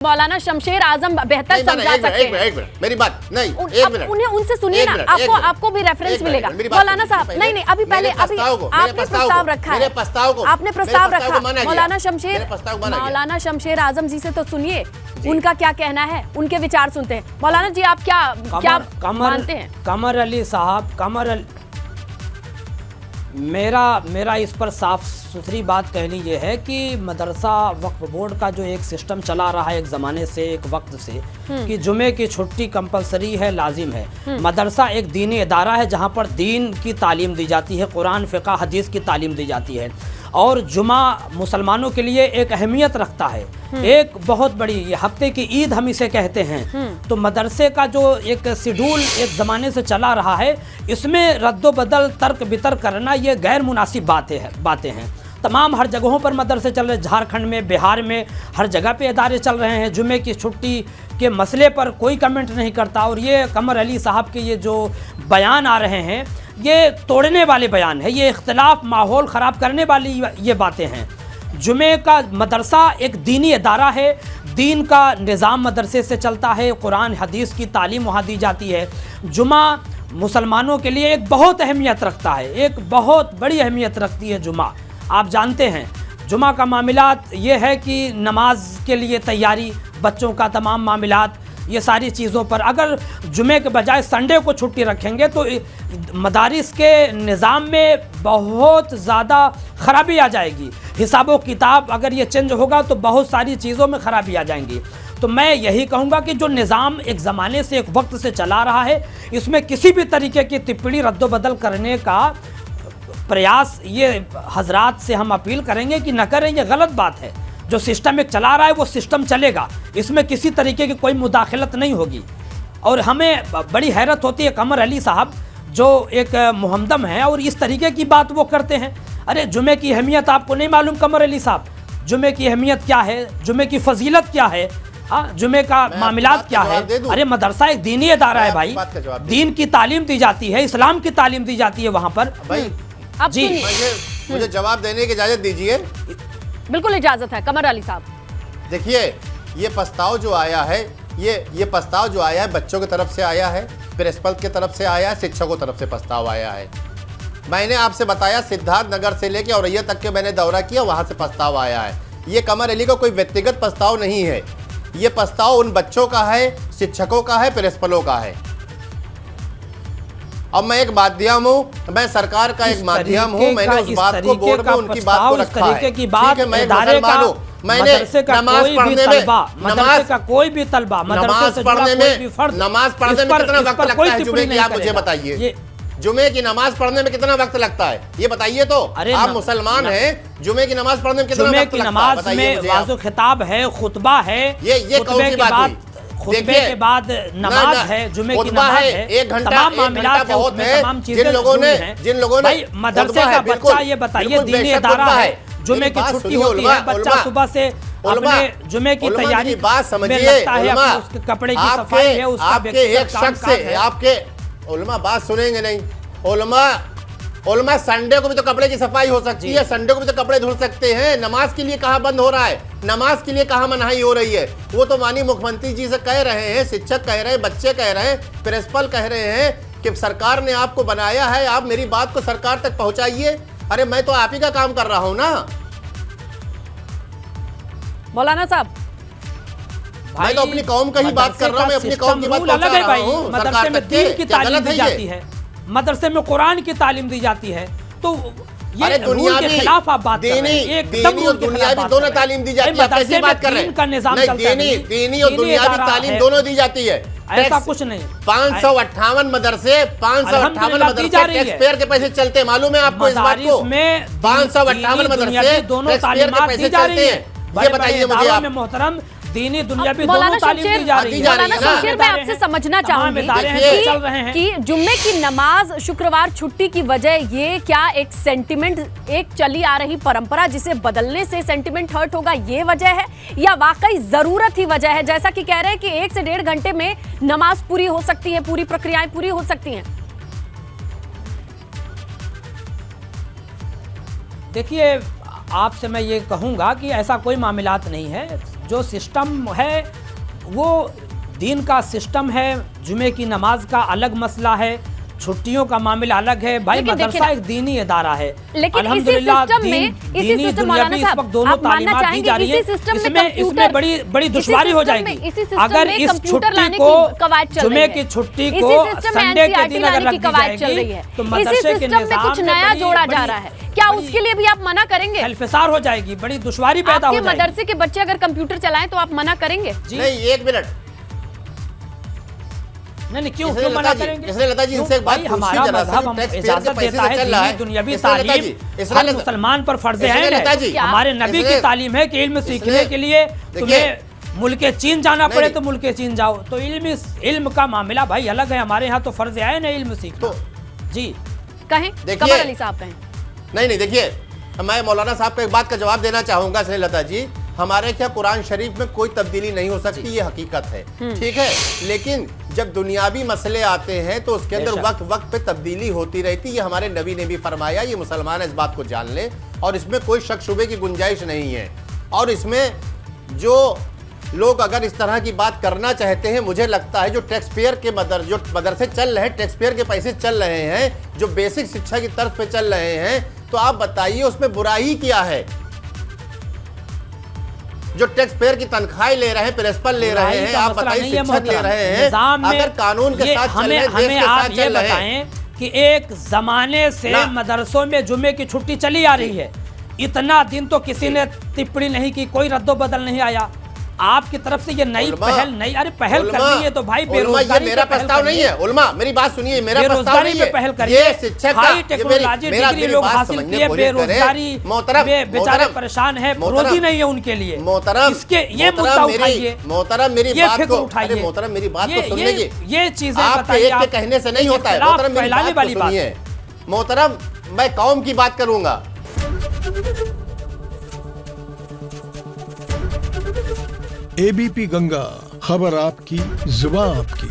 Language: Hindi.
मौलाना शमशेर आजम बेहतर समझा सकते हैं। एक मिनट मेरी बात नहीं, एक मिनट उन्हें उनसे सुनिए ना, आपको भी रेफरेंस मिलेगा। मौलाना साहब नहीं, अभी पहले अभी आपने प्रस्ताव रखा है, आपने प्रस्ताव रखा मौलाना शमशेर आजम जी से तो सुनिए उनका क्या कहना है, उनके विचार सुनते हैं। मौलाना जी आप क्या मानते हैं? कमर अली साहब, मेरा इस पर साफ सुथरी बात कहनी ये है कि मदरसा वक्फ बोर्ड का जो एक सिस्टम चला रहा है एक ज़माने से, एक वक्त से, कि जुमे की छुट्टी कंपलसरी है, लाजिम है। मदरसा एक दीनी इदारा है जहाँ पर दीन की तालीम दी जाती है, कुरान फ़िक़्ह हदीस की तालीम दी जाती है, और जुमा मुसलमानों के लिए एक अहमियत रखता है, एक बहुत बड़ी, ये हफ्ते की ईद हम इसे कहते हैं। तो मदरसे का जो एक शेड्यूल एक ज़माने से चला रहा है, इसमें रद्दो बदल तर्क बितर करना ये गैर मुनासिब बातें हैं। तमाम हर जगहों पर मदरसे चल रहे, झारखंड में, बिहार में, हर जगह पे इदारे चल रहे हैं। जुमे की छुट्टी के मसले पर कोई कमेंट नहीं करता। और ये कमर अली साहब के ये जो बयान आ रहे हैं, ये तोड़ने वाले बयान है, ये इख्तिलाफ, माहौल ख़राब करने वाली ये बातें हैं। जुमे का मदरसा एक दीनी इदारा है, दीन का निज़ाम मदरसे से चलता है, कुरान हदीस की तालीम वहाँ दी जाती है। जुमा मुसलमानों के लिए एक बहुत अहमियत रखता है, एक बहुत बड़ी अहमियत रखती है जुमा। आप जानते हैं जुमा का मामलात ये है कि नमाज के लिए तैयारी, बच्चों का तमाम मामलात, ये सारी चीज़ों पर अगर जुमे के बजाय संडे को छुट्टी रखेंगे तो मदारिस के निज़ाम में बहुत ज़्यादा ख़राबी आ जाएगी। हिसाबो किताब अगर ये चेंज होगा तो बहुत सारी चीज़ों में ख़राबी आ जाएंगी। तो मैं यही कहूँगा कि जो निज़ाम एक ज़माने से, एक वक्त से चला रहा है, इसमें किसी भी तरीके की टिप्पणी रद्दोबदल करने का प्रयास, ये हजरात से हम अपील करेंगे कि न करें, ये गलत बात है। जो सिस्टम एक चला रहा है वो सिस्टम चलेगा, इसमें किसी तरीके की कोई मुदाखलत नहीं होगी। और हमें बड़ी हैरत होती है कमर अली साहब जो एक मुहम्मदम हैं और इस तरीके की बात वो करते हैं। अरे जुमे की अहमियत आपको नहीं मालूम कमर अली साहब? जुमे की अहमियत क्या है, जुमे की फजीलत क्या है, जुमे का मामलात क्या है? अरे मदरसा एक दीनी इदारा है भाई, दीन की तालीम दी जाती है, इस्लाम की तालीम दी जाती है वहाँ पर। अब जी मुझे जवाब देने की इजाजत दीजिए। बिल्कुल इजाजत है कमर अली साहब। देखिए ये प्रस्ताव जो आया है, ये प्रस्ताव जो आया है बच्चों की तरफ से आया है, प्रिंसिपल की तरफ से आया है, शिक्षकों की तरफ से प्रस्ताव आया है। मैंने आपसे बताया सिद्धार्थ नगर से लेकर औरैया तक के मैंने दौरा किया, वहां से प्रस्ताव आया है। ये कमर अली का कोई व्यक्तिगत प्रस्ताव नहीं है, ये प्रस्ताव उन बच्चों का है, शिक्षकों का है, प्रिंसिपलों का है। अब मैं एक माध्यम हूँ, मैं सरकार का एक माध्यम हूँ, मैंने उस बात को बोर्ड में उनकी बात को रखा है। ठीक है, मैं एक मुसलमान हूँ, मैंने नमाज पढ़ने में, नमाज पढ़ने में कितना वक्त लगता है जुमे की, आप मुझे बताइए। जुमे की नमाज पढ़ने में कितना वक्त लगता है ये बताइए तो। आप मुसलमान हैं, जुमे की नमाज पढ़ने में कितना वक्त लगता है? नमाज में वाज़ो खिताब है, खुतबा है, ये कौन सी बात हुई? खुतबे के बाद नमाज है, जुमे की नमाज है, एक घंटा बहुत है, तमाम चीजें जिन लोगों ने मदरसे का बच्चा, ये बताइए दीनी इदारा है, जुमे की छुट्टी होती है, बच्चा सुबह से अपने जुमे की तैयारी बात समझिए, उसके कपड़े की सफाई है, उसका एक शख्स से आपके उलमा बात सुनेंगे नहीं। उलमा संडे को भी तो कपड़े की सफाई हो सकती है, संडे को भी तो कपड़े धुल सकते हैं। नमाज के लिए कहाँ बंद हो रहा है, नमाज के लिए कहाँ मनाही हो रही है? वो तो माननीय मुख्यमंत्री जी से कह रहे हैं, शिक्षक कह रहे हैं, बच्चे कह रहे हैं, प्रिंसिपल कह रहे हैं कि सरकार ने आपको बनाया है, आप मेरी बात को सरकार तक पहुंचाइए। अरे मैं तो आप ही का काम कर रहा हूं ना। मौलाना साहब मैं तो अपनी कौम का ही बात कर रहा हूं, मैं अपनी कौम की बात कर रहा हूं। मदरसे में दीन की तालीम दी जाती है, मदरसे में कुरान की तालीम दी जाती है, तो ये रूल के खिलाफ आप बात कर रहे हैं। दीनी और दुनियावी दोनों तालीम दी जाती है, आप कैसी बात कर रहे हैं? दीनी और दुनियावी तालीम दोनों दी जाती है, ऐसा कुछ नहीं। 558 मदरसे, 558 मदरसे टैक्स पेयर के पैसे चलते, मालूम है आपको इस बात को? 558 मदरसे दोनों तालीमात दी जा रही है। ये बताइए मुझे आप। मोहतरम दीनी दुनिया भी दोनों तालीम दी जा रही है। मौलाना शमशेर मैं आपसे समझना चाहूंगी कि जुम्मे की नमाज शुक्रवार छुट्टी की वजह ये क्या एक सेंटिमेंट, एक चली आ रही परंपरा जिसे बदलने से सेंटिमेंट हर्ट होगा, ये वजह है या वाकई जरूरत ही वजह है? जैसा कि कह रहे हैं कि 1 से 1.5 घंटे में नमाज पूरी हो सकती है, पूरी प्रक्रियाएं पूरी हो सकती हैं। देखिए आपसे मैं ये कहूँगा कि ऐसा कोई मामलात नहीं है। जो सिस्टम है वो दीन का सिस्टम है, जुमे की नमाज का अलग मसला है, छुट्टियों का मामला अलग है। भाई मदरसा एक दीनी इदारा है, लेकिन इसी सिस्टम में, इसी सिस्टम मौलाना साहब, दोनों आप मानना तालीमात दी जा रही है, इसमें बड़ी दुश्वारी हो जाएगी अगर इस छुट्टी को, जुमे की छुट्टी को संडे के दिन अगर रख दी जाएगी तो मदरसे के निज़ाम में कुछ नया जोड़ा जा रहा है। क्या उसके लिए भी आप मना करेंगे? इंफिसार हो जाएगी, बड़ी दुश्वारी पैदा हो जाएगी। मदरसे के बच्चे अगर कंप्यूटर चलाएं तो आप मना करेंगे? नहीं, एक मिनट, नहीं, क्यों मना करेंगे? इसलिए लता जी इनसे एक बात पूछिए, हमारा मजहब इजाजत देता है दीनी दुनियावी तालीम हर मुसलमान पर फर्ज है। हमारे नबी की तालीम है कि इल्म सीखने के लिए तुम्हें मुल्के चीन जाना पड़े तो मुल्के चीन जाओ। तो इल्म का मामला भाई अलग है, हमारे यहाँ तो फर्ज है ना इल्म सीखना। जी कहें, कमर अली साहब कहें। नहीं, देखिए, मैं मौलाना साहब को एक बात का जवाब देना चाहूंगा। लता जी, हमारे क्या कुरान शरीफ में कोई तब्दीली नहीं हो सकती, ये हकीकत है, ठीक है। लेकिन जब दुनियावी मसले आते हैं तो उसके अंदर वक्त वक्त पे तब्दीली होती रहती है। ये हमारे नबी ने भी फरमाया, ये मुसलमान इस बात को जान ले और इसमें कोई शक शुबे की गुंजाइश नहीं है। और इसमें जो लोग अगर इस तरह की बात करना चाहते हैं, मुझे लगता है जो टैक्स पेयर के जो मदरसे चल रहे हैं, टैक्स पेयर के पैसे चल रहे हैं, जो बेसिक शिक्षा की तरफ पे चल रहे हैं, तो आप बताइए उसमें बुराई क्या है? जो टैक्स पेयर की तनख्वाह ले रहे हैं, प्रिंसिपल ले रहे हैं, आप बताइए शिक्षक ले रहे हैं, अगर कानून के साथ चल रहे हैं, देश के साथ चल रहे हैं कि एक जमाने से मदरसों में जुमे की छुट्टी चली आ रही है, इतना दिन तो किसी ने टिप्पणी नहीं की, कोई रद्दोबदल नहीं आया। आपकी तरफ से ये नई पहल नहीं, अरे पहल करनी है तो भाई बेरोजगारी मेरा प्रस्ताव नहीं है। उल्मा मेरी बात सुनिए, मेरा प्रस्ताव नहीं है, पहल करिए, हाई टेक्नोलॉजी डिग्री लोग हासिल किए, बेरोजगारी में बेचारे परेशान है, रोजी नहीं है उनके लिए। मोहतरम, इसके ये मुद्दा उठाइए, मोहतरम मेरी बात को उठाइए, मोहतरम मेरी बात को सुन लीजिए। ये चीजें आपके एक के कहने से नहीं होता है, मोहतरम मेरी बात को सुनिए। मोहतरम, मैं कौम की बात करूंगा। एबीपी गंगा, खबर आपकी, जुबान आपकी।